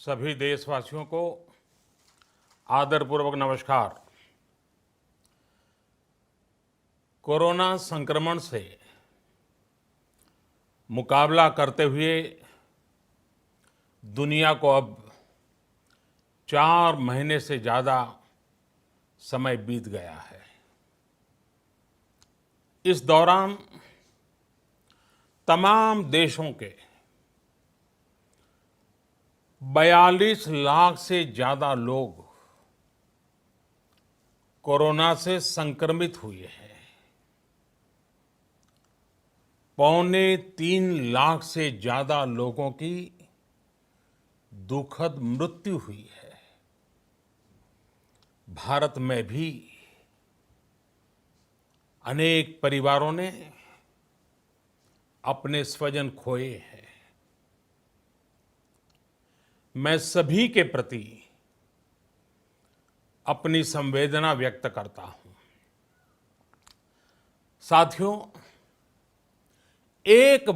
सभी देशवासियों को आदरपूर्वक नमस्कार। कोरोना संक्रमण से मुकाबला करते हुए दुनिया को अब 4 महीने से ज़्यादा समय बीत गया है। इस दौरान तमाम देशों के 42 लाख से ज़्यादा लोग कोरोना से संक्रमित हुए हैं। 2.25 लाख से ज़्यादा लोगों की दुखद मृत्यु हुई है। भारत में भी अनेक परिवारों ने अपने स्वजन खोए हैं। मैं सभी के प्रति अपनी संवेदना व्यक्त करता हूं। साथियों, एक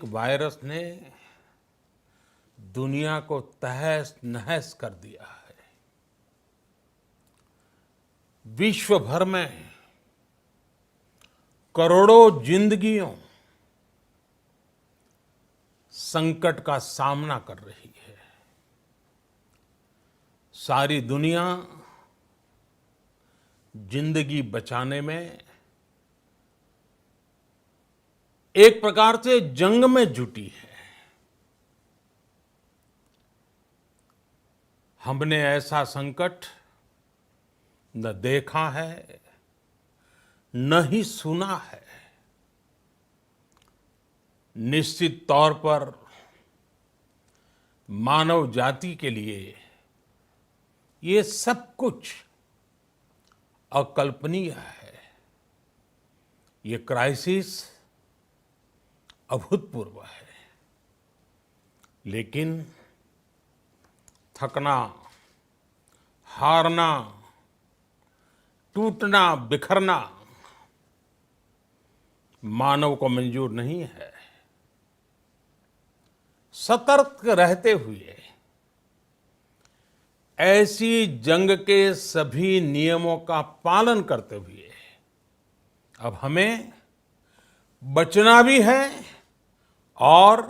वायरस ने दुनिया को तहस नहस कर दिया है। विश्व भर में करोड़ों जिंदगियों संकट का सामना कर रही है। सारी दुनिया जिंदगी बचाने में एक प्रकार से जंग में जुटी है। हमने ऐसा संकट न देखा है, न ही सुना है। निश्चित तौर पर मानव जाति के लिए ये सब कुछ अकल्पनीय है। ये क्राइसिस अभूतपूर्व है। लेकिन थकना, हारना, टूटना, बिखरना मानव को मंजूर नहीं है। सतर्क रहते हुए ऐसी जंग के सभी नियमों का पालन करते हुए अब हमें बचना भी है और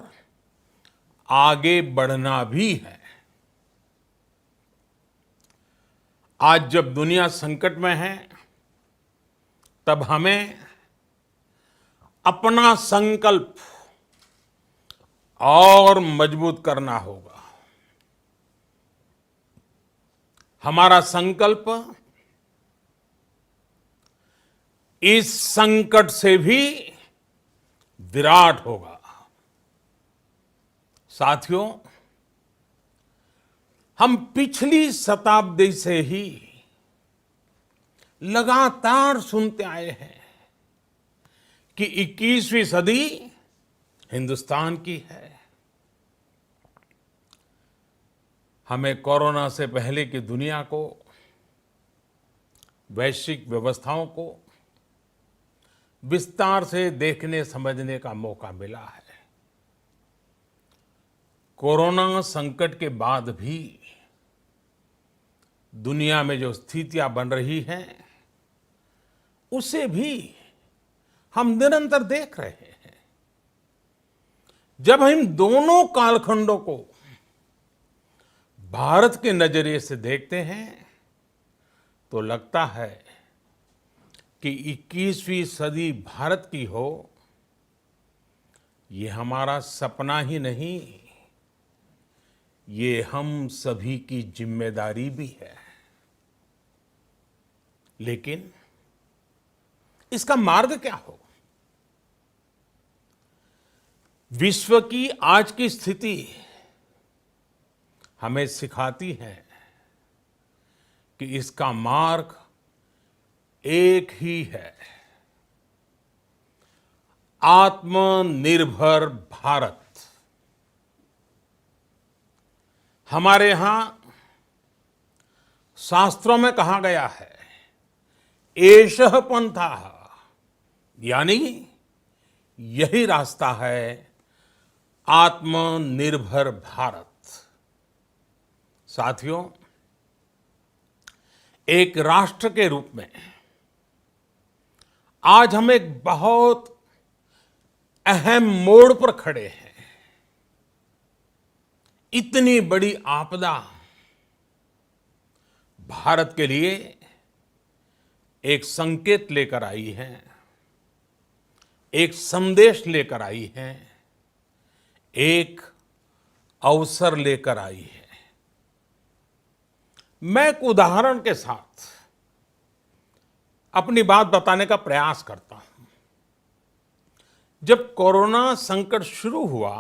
आगे बढ़ना भी है। आज जब दुनिया संकट में है, तब हमें अपना संकल्प और मजबूत करना होगा। हमारा संकल्प इस संकट से भी विराट होगा। साथियों, हम पिछली शताब्दी से ही लगातार सुनते आए हैं कि 21वीं सदी हिंदुस्तान की है। हमें कोरोना से पहले की दुनिया को, वैश्विक व्यवस्थाओं को विस्तार से देखने समझने का मौका मिला है। कोरोना संकट के बाद भी दुनिया में जो स्थितियां बन रही हैं, उसे भी हम निरंतर देख रहे हैं। जब हम दोनों कालखंडों को भारत के नजरिए से देखते हैं तो लगता है कि 21वीं सदी भारत की हो, ये हमारा सपना ही नहीं, ये हम सभी की जिम्मेदारी भी है। लेकिन इसका मार्ग क्या हो? विश्व की आज की स्थिति हमें सिखाती है कि इसका मार्ग एक ही है, आत्मनिर्भर भारत। हमारे यहां शास्त्रों में कहा गया है, एषः पंथः, यानी यही रास्ता है आत्मनिर्भर भारत। साथियों, एक राष्ट्र के रूप में आज हम एक बहुत अहम मोड़ पर खड़े हैं। इतनी बड़ी आपदा भारत के लिए एक संकेत लेकर आई है, एक संदेश लेकर आई है, एक अवसर लेकर आई है। मैं एक उदाहरण के साथ अपनी बात बताने का प्रयास करता हूं। जब कोरोना संकट शुरू हुआ,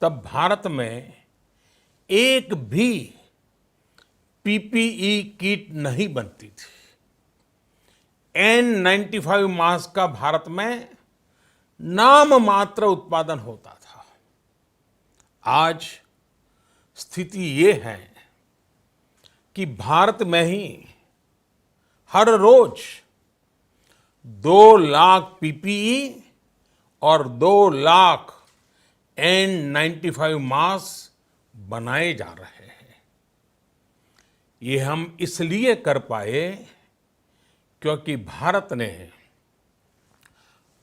तब भारत में एक भी पीपीई किट नहीं बनती थी। N95 मास्क का भारत में नाम मात्र उत्पादन होता था। आज स्थिति ये है कि भारत में ही हर रोज 2 लाख पीपीई और 2 लाख N95 मास्क बनाए जा रहे हैं। ये हम इसलिए कर पाए क्योंकि भारत ने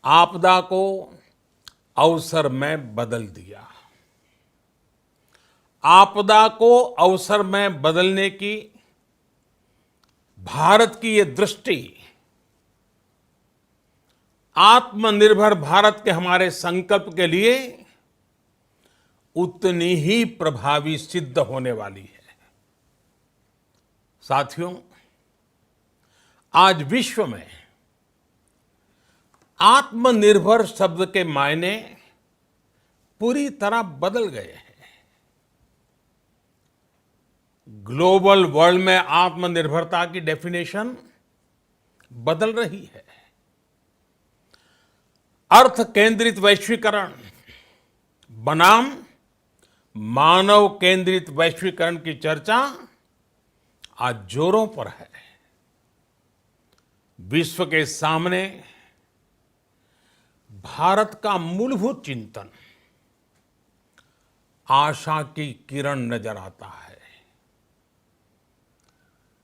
आपदा को अवसर में बदल दिया। आपदा को अवसर में बदलने की भारत की ये दृष्टि आत्मनिर्भर भारत के हमारे संकल्प के लिए उतनी ही प्रभावी सिद्ध होने वाली है। साथियों, आज विश्व में आत्मनिर्भर शब्द के मायने पूरी तरह बदल गए हैं। ग्लोबल वर्ल्ड में आत्मनिर्भरता की डेफिनेशन बदल रही है। अर्थ केंद्रित वैश्वीकरण बनाम मानव केंद्रित वैश्वीकरण की चर्चा आज जोरों पर है। विश्व के सामने भारत का मूलभूत चिंतन आशा की किरण नजर आता है।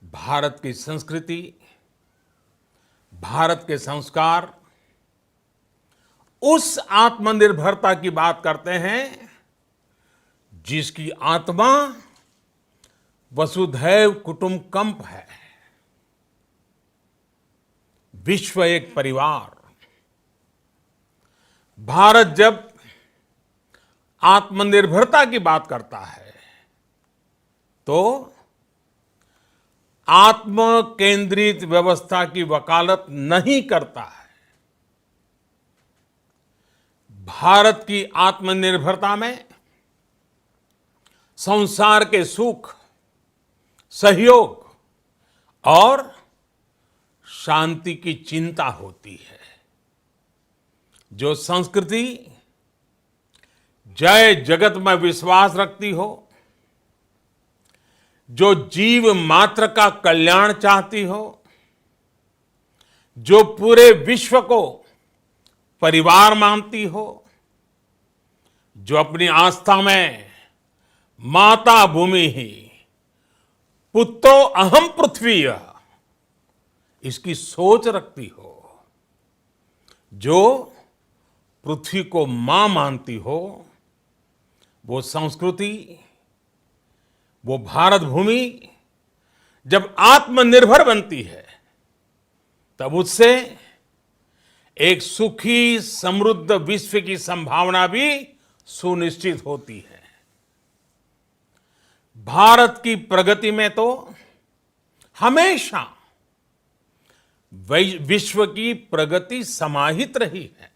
भारत की संस्कृति, भारत के संस्कार उस आत्मनिर्भरता की बात करते हैं जिसकी आत्मा वसुधैव कुटुंबकम है। विश्व एक परिवार। भारत जब आत्मनिर्भरता की बात करता है तो आत्म केंद्रित व्यवस्था की वकालत नहीं करता है। भारत की आत्मनिर्भरता में संसार के सुख, सहयोग और शांति की चिंता होती है। जो संस्कृति जय जगत में विश्वास रखती हो, जो जीव मात्र का कल्याण चाहती हो, जो पूरे विश्व को परिवार मानती हो, जो अपनी आस्था में माता भूमि ही पुत्रो अहम पृथ्वी इसकी सोच रखती हो, जो पृथ्वी को मां मानती हो, वो संस्कृति, वो भारत भूमि जब आत्मनिर्भर बनती है तब उससे एक सुखी समृद्ध विश्व की संभावना भी सुनिश्चित होती है। भारत की प्रगति में तो हमेशा विश्व की प्रगति समाहित रही है।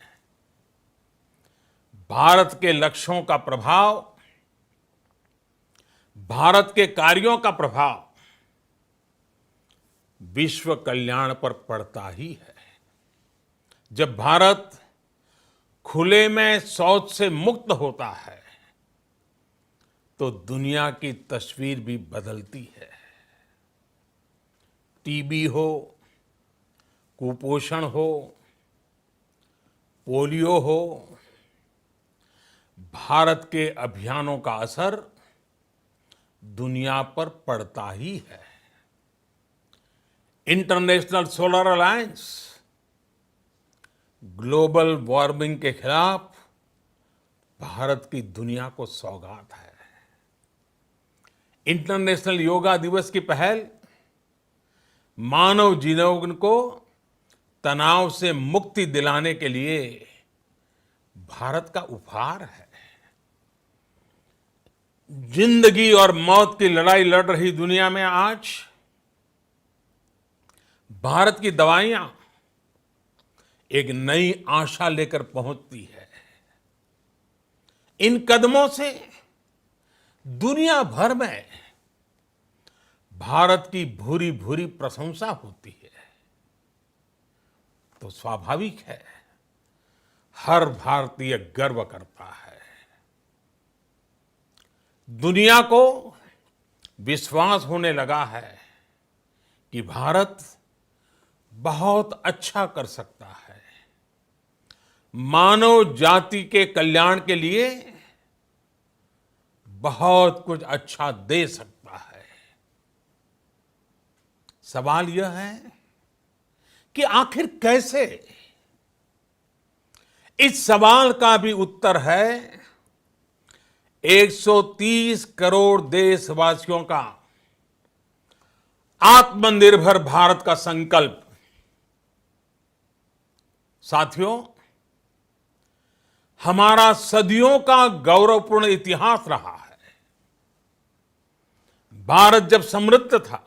भारत के लक्ष्यों का प्रभाव, भारत के कार्यों का प्रभाव विश्व कल्याण पर पड़ता ही है। जब भारत खुले में शौच से मुक्त होता है तो दुनिया की तस्वीर भी बदलती है। टीबी हो, कुपोषण हो, पोलियो हो, भारत के अभियानों का असर दुनिया पर पड़ता ही है। International solar alliance global warming के खिलाफ भारत की दुनिया को सौगात है। इंटरनेशनल योगा दिवस की पहल मानव जीवन को तनाव से मुक्ति दिलाने के लिए भारत का उपहार है। जिंदगी और मौत की लड़ाई लड़ रही दुनिया में आज भारत की दवाइयां एक नई आशा लेकर पहुंचती है। इन कदमों से दुनिया भर में भारत की भूरी भूरी प्रशंसा होती है। तो स्वाभाविक है, हर भारतीय गर्व करता है। दुनिया को विश्वास होने लगा है कि भारत बहुत अच्छा कर सकता है, मानव जाति के कल्याण के लिए बहुत कुछ अच्छा दे सकता है। सवाल यह है कि आखिर कैसे? इस सवाल का भी उत्तर है 130 करोड़ देशवासियों का आत्मनिर्भर भारत का संकल्प। साथियों, हमारा सदियों का गौरवपूर्ण इतिहास रहा है। भारत जब समृद्ध था,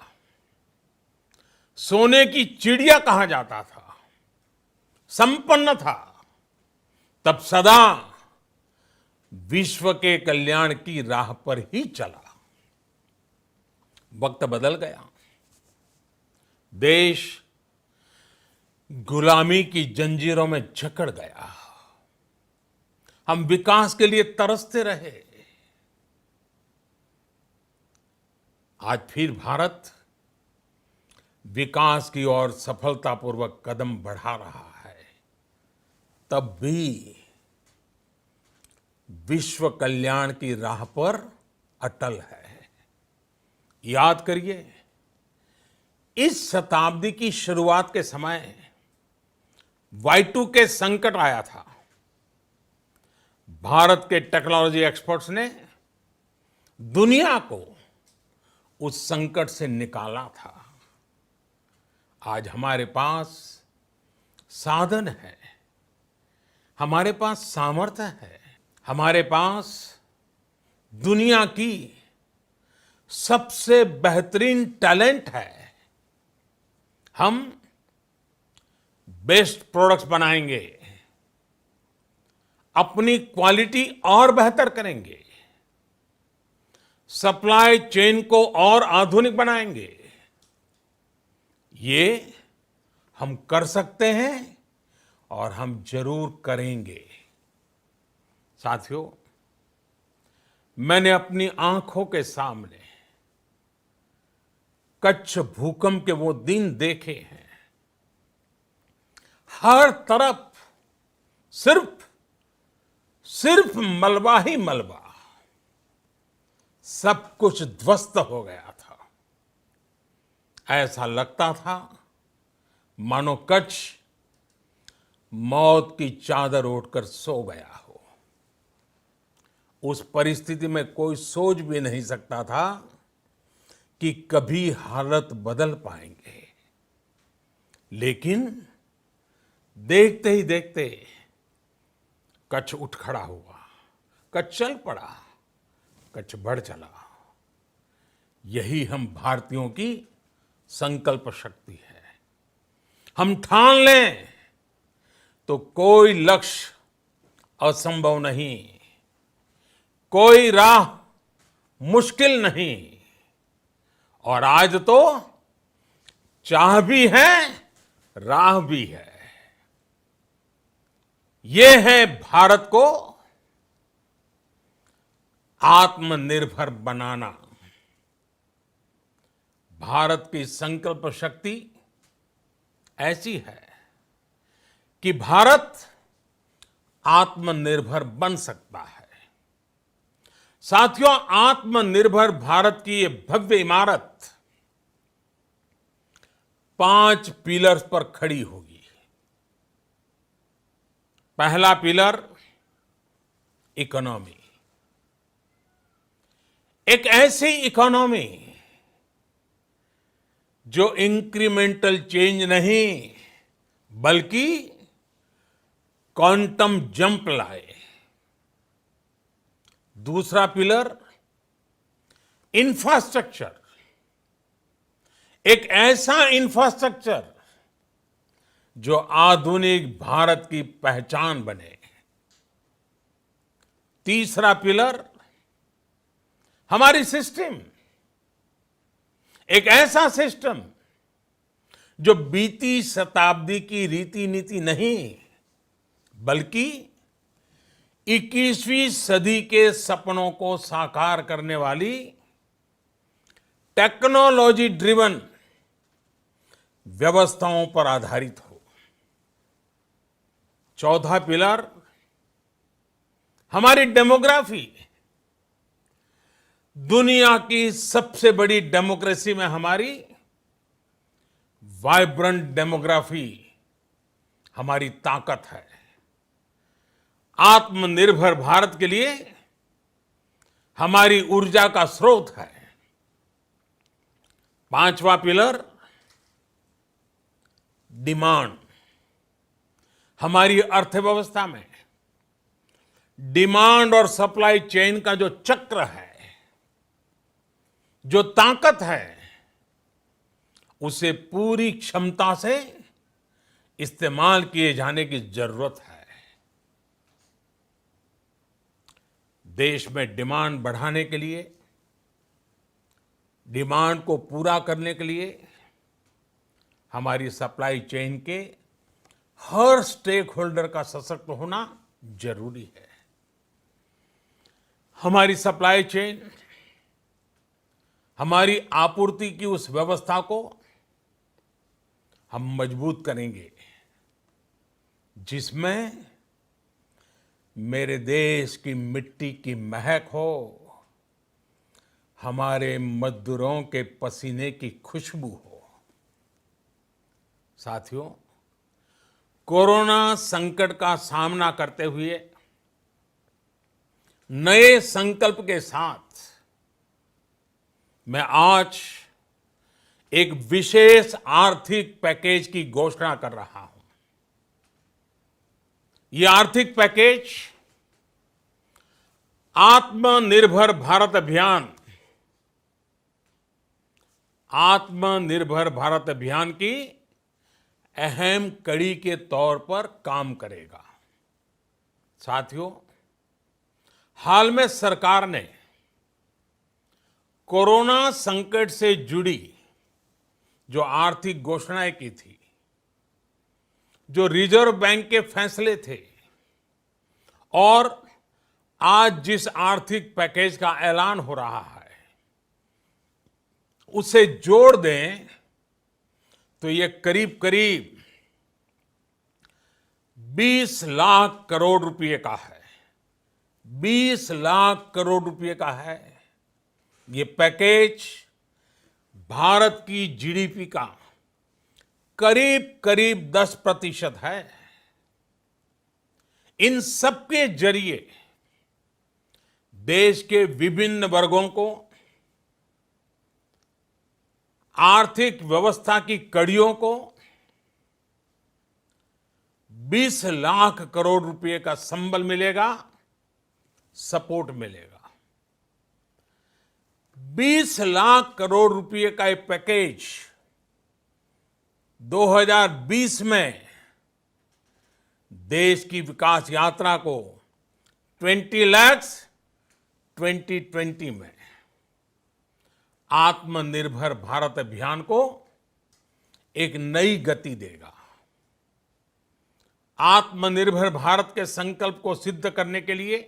सोने की चिड़िया कहा जाता था, संपन्न था, तब सदा विश्व के कल्याण की राह पर ही चला। वक्त बदल गया, देश गुलामी की जंजीरों में जकड़ गया। हम विकास के लिए तरसते रहे। आज फिर भारत विकास की ओर सफलतापूर्वक कदम बढ़ा रहा है। तब भी विश्व कल्याण की राह पर अटल है। याद करिए, इस शताब्दी की शुरुआत के समय Y2K संकट आया था। भारत के टेक्नोलॉजी एक्सपर्ट्स ने दुनिया को उस संकट से निकाला था। आज हमारे पास साधन है, हमारे पास सामर्थ्य है, हमारे पास दुनिया की सबसे बेहतरीन टैलेंट है। हम बेस्ट प्रोडक्ट्स बनाएंगे, अपनी क्वालिटी और बेहतर करेंगे, सप्लाई चेन को और आधुनिक बनाएंगे। ये हम कर सकते हैं और हम जरूर करेंगे। साथियों, मैंने अपनी आंखों के सामने कच्छ भूकंप के वो दिन देखे हैं। हर तरफ सिर्फ मलबा ही मलबा, सब कुछ ध्वस्त हो गया था। ऐसा लगता था मानो कच्छ मौत की चादर ओढ़कर सो गया हो। उस परिस्थिति में कोई सोच भी नहीं सकता था कि कभी हालत बदल पाएंगे। लेकिन देखते ही देखते कच्छ उठ खड़ा हुआ, कच्छ चल पड़ा, कच्छ बढ़ चला। यही हम भारतीयों की संकल्प शक्ति है। हम ठान लें तो कोई लक्ष्य असंभव नहीं, कोई राह मुश्किल नहीं। और आज तो चाह भी है, राह भी है। ये है भारत को आत्मनिर्भर बनाना। भारत की संकल्प शक्ति ऐसी है कि भारत आत्मनिर्भर बन सकता है। साथियों, आत्मनिर्भर भारत की ये भव्य इमारत 5 पिलर्स पर खड़ी होगी। पहला पिलर, इकोनॉमी। एक ऐसी इकोनॉमी जो इंक्रीमेंटल चेंज नहीं बल्कि क्वांटम जंप लाए। दूसरा पिलर, इंफ्रास्ट्रक्चर। एक ऐसा इंफ्रास्ट्रक्चर जो आधुनिक भारत की पहचान बने। तीसरा पिलर, हमारी सिस्टम। एक ऐसा सिस्टम जो बीती शताब्दी की रीति नीति नहीं बल्कि 21वीं सदी के सपनों को साकार करने वाली टेक्नोलॉजी ड्रिवन व्यवस्थाओं पर आधारित हो। चौथा पिलर, हमारी डेमोग्राफी। दुनिया की सबसे बड़ी डेमोक्रेसी में हमारी वाइब्रेंट डेमोग्राफी हमारी ताकत है। आत्मनिर्भर भारत के लिए हमारी ऊर्जा का स्रोत है। पांचवा पिलर, डिमांड। हमारी अर्थव्यवस्था में डिमांड और सप्लाई चेन का जो चक्र है, जो ताकत है, उसे पूरी क्षमता से इस्तेमाल किए जाने की जरूरत है। देश में डिमांड बढ़ाने के लिए, डिमांड को पूरा करने के लिए हमारी सप्लाई चेन के हर स्टेक होल्डर का सशक्त होना जरूरी है। हमारी सप्लाई चेन, हमारी आपूर्ति की उस व्यवस्था को हम मजबूत करेंगे जिसमें मेरे देश की मिट्टी की महक हो, हमारे मजदूरों के पसीने की खुशबू हो। साथियों, कोरोना संकट का सामना करते हुए नए संकल्प के साथ मैं आज एक विशेष आर्थिक पैकेज की घोषणा कर रहा हूं। यह आर्थिक पैकेज आत्मनिर्भर भारत अभियान, आत्मनिर्भर भारत अभियान की अहम कड़ी के तौर पर काम करेगा। साथियों, हाल में सरकार ने कोरोना संकट से जुड़ी जो आर्थिक घोषणाएं की थी, जो रिजर्व बैंक के फैसले थे और आज जिस आर्थिक पैकेज का ऐलान हो रहा है, उसे जोड़ दें तो ये करीब करीब 20 लाख करोड़ रुपए का है। 20 लाख करोड़ रुपए का है। ये पैकेज भारत की जीडीपी का करीब करीब 10% है। इन सबके जरिए देश के विभिन्न वर्गों को आर्थिक व्यवस्था की कड़ियों को 20 लाख करोड़ रुपए का संबल मिलेगा, सपोर्ट मिलेगा। 20 लाख करोड़ रुपए का ये पैकेज 2020 में देश की विकास यात्रा को 20 लाख 2020 में आत्मनिर्भर भारत अभियान को एक नई गति देगा। आत्मनिर्भर भारत के संकल्प को सिद्ध करने के लिए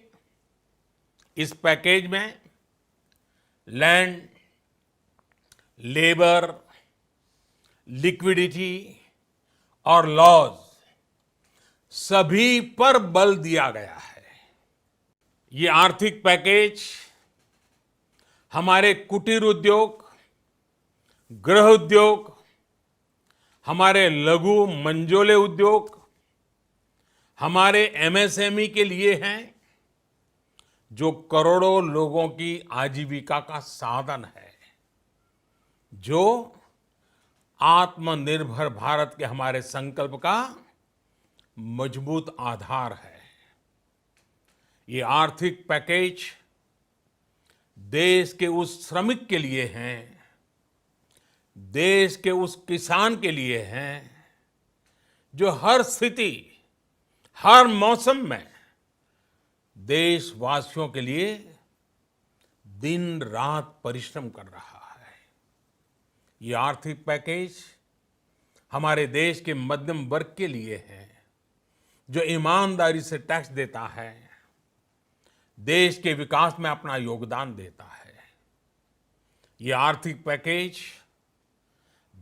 इस पैकेज में लैंड, लेबर, लिक्विडिटी और लॉज सभी पर बल दिया गया है। ये आर्थिक पैकेज हमारे कुटीर उद्योग, गृह उद्योग, हमारे लघु मंझोले उद्योग, हमारे एमएसएमई के लिए हैं, जो करोड़ों लोगों की आजीविका का साधन है, जो आत्मनिर्भर भारत के हमारे संकल्प का मजबूत आधार है। ये आर्थिक पैकेज देश के उस श्रमिक के लिए हैं, देश के उस किसान के लिए हैं, जो हर स्थिति, हर मौसम में देशवासियों के लिए दिन रात परिश्रम कर रहा है। ये आर्थिक पैकेज हमारे देश के मध्यम वर्ग के लिए है, जो ईमानदारी से टैक्स देता है, देश के विकास में अपना योगदान देता है। ये आर्थिक पैकेज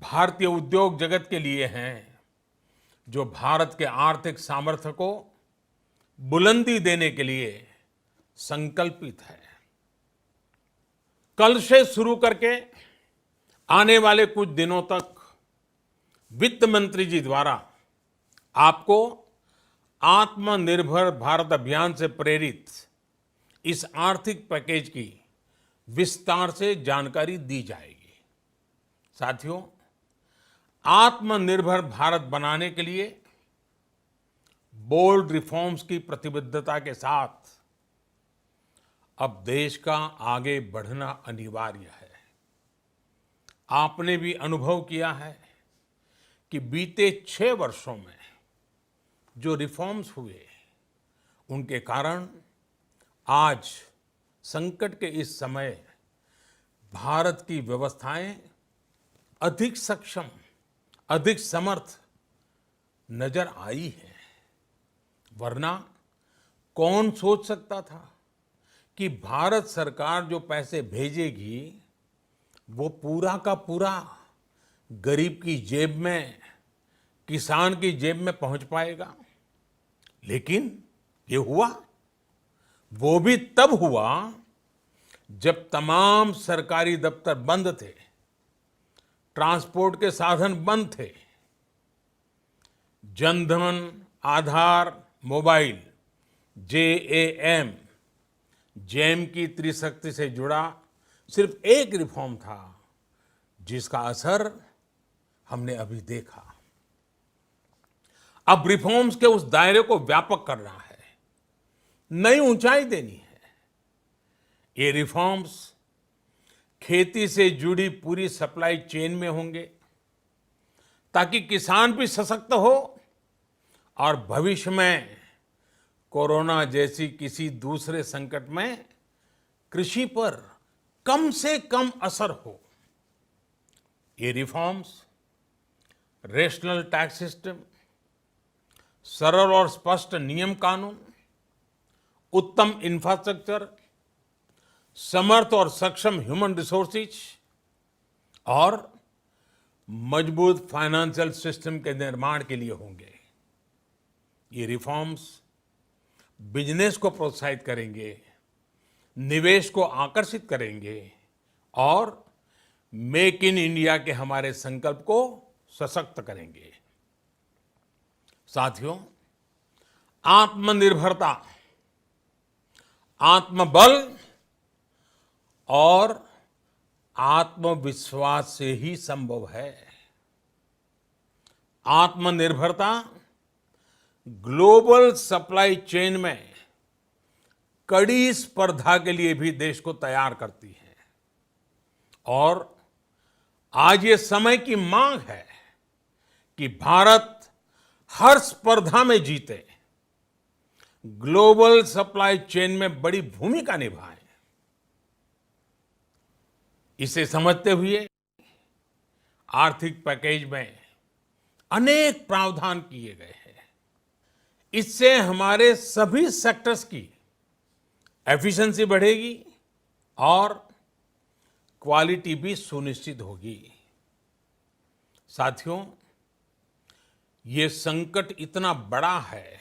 भारतीय उद्योग जगत के लिए हैं, जो भारत के आर्थिक सामर्थ्य को बुलंदी देने के लिए संकल्पित है। कल से शुरू करके आने वाले कुछ दिनों तक वित्त मंत्री जी द्वारा आपको आत्मनिर्भर भारत अभियान से प्रेरित इस आर्थिक पैकेज की विस्तार से जानकारी दी जाएगी। साथियों, आत्मनिर्भर भारत बनाने के लिए बोल्ड रिफॉर्म्स की प्रतिबद्धता के साथ अब देश का आगे बढ़ना अनिवार्य है। आपने भी अनुभव किया है कि बीते 6 वर्षों में जो रिफॉर्म्स हुए, उनके कारण आज संकट के इस समय भारत की व्यवस्थाएं अधिक सक्षम, अधिक समर्थ नजर आई है। वरना कौन सोच सकता था कि भारत सरकार जो पैसे भेजेगी वो पूरा का पूरा गरीब की जेब में, किसान की जेब में पहुंच पाएगा। लेकिन ये हुआ, वो भी तब हुआ जब तमाम सरकारी दफ्तर बंद थे, ट्रांसपोर्ट के साधन बंद थे। जनधन, आधार, मोबाइल, जेएएम, जैम की त्रिशक्ति से जुड़ा सिर्फ एक रिफॉर्म था, जिसका असर हमने अभी देखा। अब रिफॉर्म्स के उस दायरे को व्यापक करना है, नई ऊंचाई देनी है। ये रिफॉर्म्स खेती से जुड़ी पूरी सप्लाई चेन में होंगे, ताकि किसान भी सशक्त हो और भविष्य में कोरोना जैसी किसी दूसरे संकट में कृषि पर कम से कम असर हो। ये रिफॉर्म्स रेशनल टैक्स सिस्टम, सरल और स्पष्ट नियम कानून, उत्तम इंफ्रास्ट्रक्चर, समर्थ और सक्षम ह्यूमन रिसोर्सेज और मजबूत फाइनेंशियल सिस्टम के निर्माण के लिए होंगे। ये रिफॉर्म्स बिजनेस को प्रोत्साहित करेंगे, निवेश को आकर्षित करेंगे और मेक इन इंडिया के हमारे संकल्प को सशक्त करेंगे। साथियों, आत्मनिर्भरता, आत्मबल और आत्मविश्वास से ही संभव है। आत्मनिर्भरता ग्लोबल सप्लाई चेन में कड़ी स्पर्धा के लिए भी देश को तैयार करती है और आज ये समय की मांग है कि भारत हर स्पर्धा में जीते, ग्लोबल सप्लाई चेन में बड़ी भूमिका निभाए। इसे समझते हुए आर्थिक पैकेज में अनेक प्रावधान किए गए हैं। इससे हमारे सभी सेक्टर्स की एफिशिएंसी बढ़ेगी और क्वालिटी भी सुनिश्चित होगी। साथियों, ये संकट इतना बड़ा है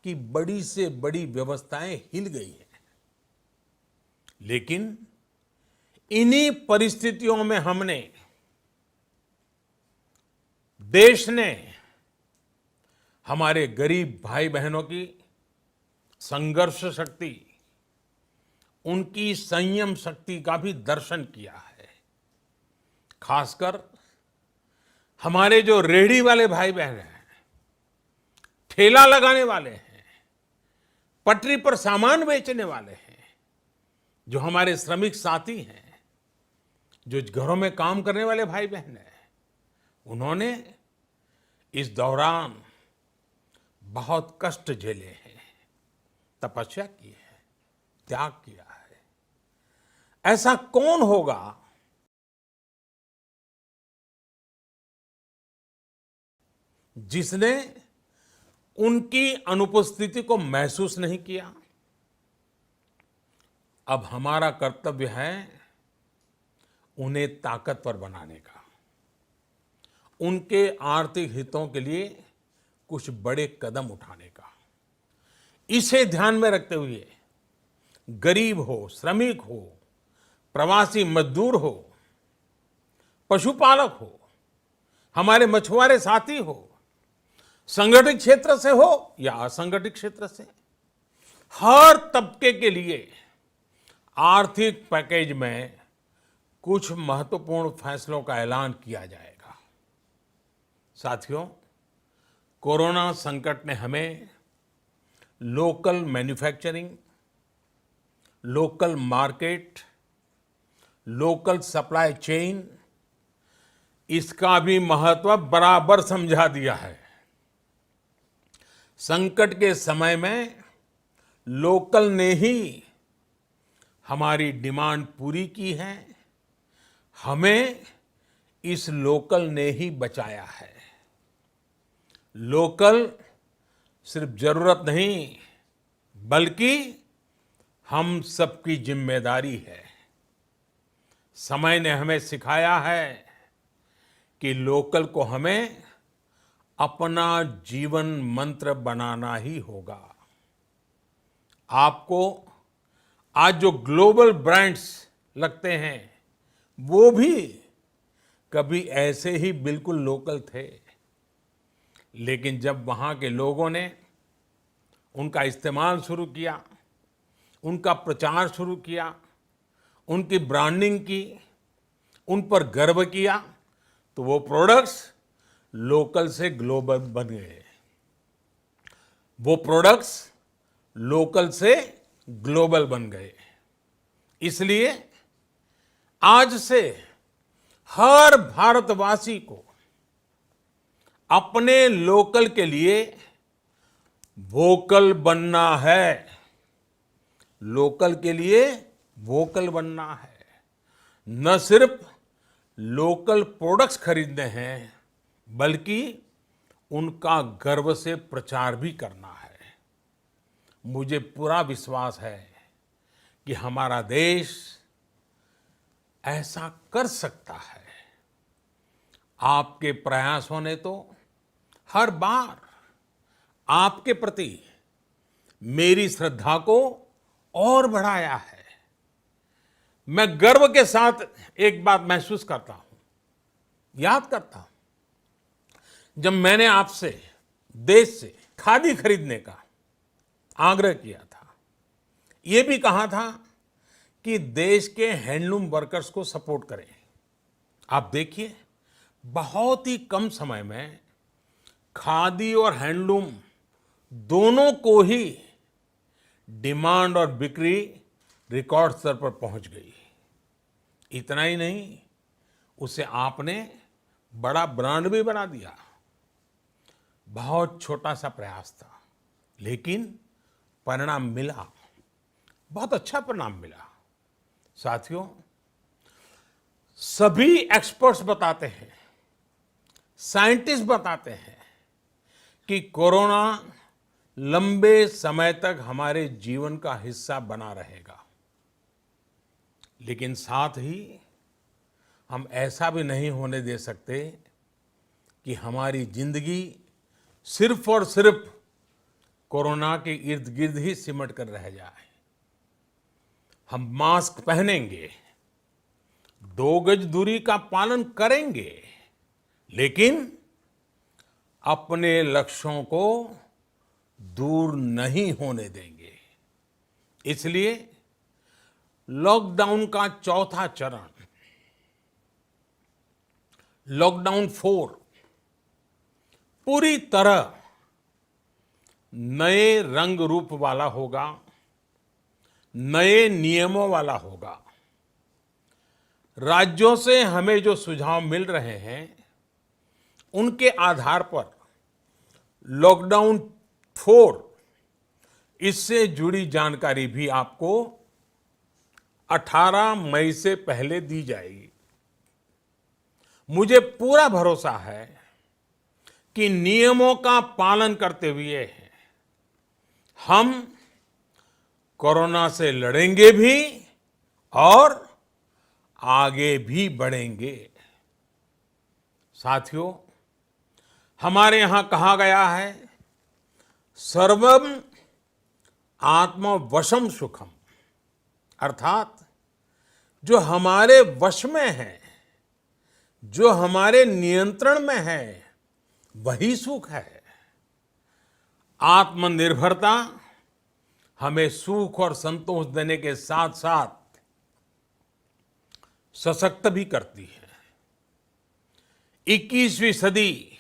कि बड़ी से बड़ी व्यवस्थाएं हिल गई हैं। लेकिन इन्हीं परिस्थितियों में देश ने हमारे गरीब भाई बहनों की संघर्ष शक्ति, उनकी संयम शक्ति का भी दर्शन किया है। खासकर हमारे जो रेहड़ी वाले भाई बहन हैं, ठेला लगाने वाले हैं, पटरी पर सामान बेचने वाले हैं, जो हमारे श्रमिक साथी हैं, जो घरों में काम करने वाले भाई बहन हैं, उन्होंने इस दौरान बहुत कष्ट झेले हैं, तपस्या की है, त्याग किया है। ऐसा कौन होगा जिसने उनकी अनुपस्थिति को महसूस नहीं किया? अब हमारा कर्तव्य है उन्हें ताकतवर बनाने का, उनके आर्थिक हितों के लिए कुछ बड़े कदम उठाने का। इसे ध्यान में रखते हुए गरीब हो, श्रमिक हो, प्रवासी मजदूर हो, पशुपालक हो, हमारे मछुआरे साथी हो, संगठित क्षेत्र से हो या असंगठित क्षेत्र से, हर तबके के लिए आर्थिक पैकेज में कुछ महत्वपूर्ण फैसलों का ऐलान किया जाएगा। साथियों, कोरोना संकट ने हमें local manufacturing, local market, local supply chain, इसका भी महत्व बराबर समझा दिया है। संकट के समय में लोकल ने ही हमारी डिमांड पूरी की है, हमें इस लोकल ने ही बचाया है। लोकल सिर्फ जरूरत नहीं, बल्कि हम सबकी जिम्मेदारी है। समय ने हमें सिखाया है कि लोकल को हमें अपना जीवन मंत्र बनाना ही होगा। आपको आज जो ग्लोबल ब्रांड्स लगते हैं, वो भी कभी ऐसे ही बिल्कुल लोकल थे, लेकिन जब वहाँ के लोगों ने उनका इस्तेमाल शुरू किया, उनका प्रचार शुरू किया, उनकी ब्रांडिंग की, उन पर गर्व किया, तो वो प्रोडक्ट्स लोकल से ग्लोबल बन गए। वो प्रोडक्ट्स लोकल से ग्लोबल बन गए। इसलिए आज से हर भारतवासी को अपने लोकल के लिए वोकल बनना है। लोकल के लिए वोकल बनना है। न सिर्फ लोकल प्रोडक्ट्स खरीदने हैं, बल्कि उनका गर्व से प्रचार भी करना है। मुझे पूरा विश्वास है कि हमारा देश ऐसा कर सकता है। आपके प्रयासों ने तो हर बार आपके प्रति मेरी श्रद्धा को और बढ़ाया है। मैं गर्व के साथ एक बात महसूस करता हूं, याद करता हूं, जब मैंने आपसे देश से खादी खरीदने का आग्रह किया था, यह भी कहा था कि देश के हैंडलूम वर्कर्स को सपोर्ट करें। आप देखिए, बहुत ही कम समय में खादी और हैंडलूम दोनों को ही डिमांड और बिक्री रिकॉर्ड स्तर पर पहुंच गई। इतना ही नहीं, उसे आपने बड़ा ब्रांड भी बना दिया। बहुत छोटा सा प्रयास था, लेकिन परिणाम मिला, बहुत अच्छा परिणाम मिला। साथियों, सभी एक्सपर्ट्स बताते हैं, साइंटिस्ट बताते हैं कि कोरोना लंबे समय तक हमारे जीवन का हिस्सा बना रहेगा। लेकिन साथ ही हम ऐसा भी नहीं होने दे सकते कि हमारी जिंदगी सिर्फ और सिर्फ कोरोना के इर्द गिर्द ही सिमट कर रह जाए। हम मास्क पहनेंगे, 2 गज दूरी का पालन करेंगे, लेकिन अपने लक्ष्यों को दूर नहीं होने देंगे। इसलिए लॉकडाउन का चौथा चरण, लॉकडाउन 4, पूरी तरह नए रंग रूप वाला होगा, नए नियमों वाला होगा। राज्यों से हमें जो सुझाव मिल रहे हैं, उनके आधार पर लॉकडाउन 4, इससे जुड़ी जानकारी भी आपको 18 मई से पहले दी जाएगी। मुझे पूरा भरोसा है कि नियमों का पालन करते हुए हम कोरोना से लड़ेंगे भी और आगे भी बढ़ेंगे। साथियों, हमारे यहां कहा गया है, सर्वम आत्मवशम सुखम, अर्थात जो हमारे वश में है, जो हमारे नियंत्रण में है, वही सुख है। आत्मनिर्भरता हमें सुख और संतोष देने के साथ साथ सशक्त भी करती है। 21वीं सदी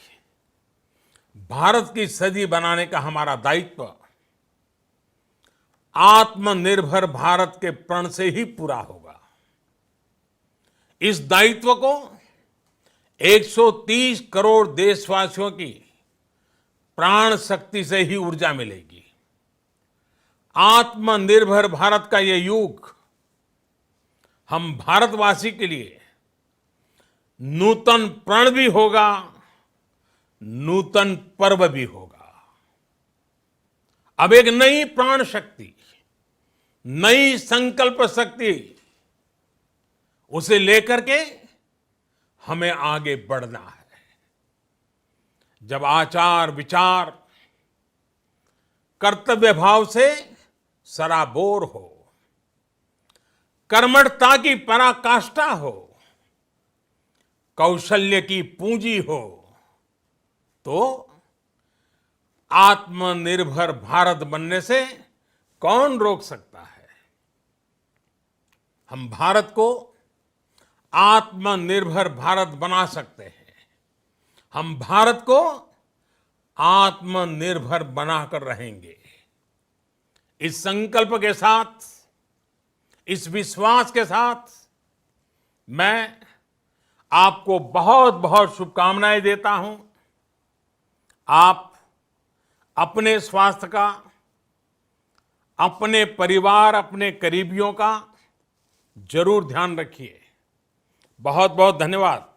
भारत की सदी बनाने का हमारा दायित्व आत्मनिर्भर भारत के प्रण से ही पूरा होगा। इस दायित्व को 130 करोड़ देशवासियों की प्राण शक्ति से ही ऊर्जा मिलेगी। आत्मनिर्भर भारत का ये युग हम भारतवासी के लिए नूतन प्रण भी होगा, नूतन पर्व भी होगा। अब एक नई प्राण शक्ति, नई संकल्प शक्ति, उसे लेकर के हमें आगे बढ़ना है। जब आचार विचार कर्तव्य भाव से सराबोर हो, कर्मठता की पराकाष्ठा हो, कौशल्य की पूंजी हो, तो आत्मनिर्भर भारत बनने से कौन रोक सकता है। हम भारत को आत्मनिर्भर भारत बना सकते हैं। हम भारत को आत्मनिर्भर बनाकर रहेंगे। इस संकल्प के साथ, इस विश्वास के साथ मैं आपको बहुत बहुत शुभकामनाएं देता हूं। आप अपने स्वास्थ्य का, अपने परिवार, अपने करीबियों का जरूर ध्यान रखिए। बहुत बहुत धन्यवाद।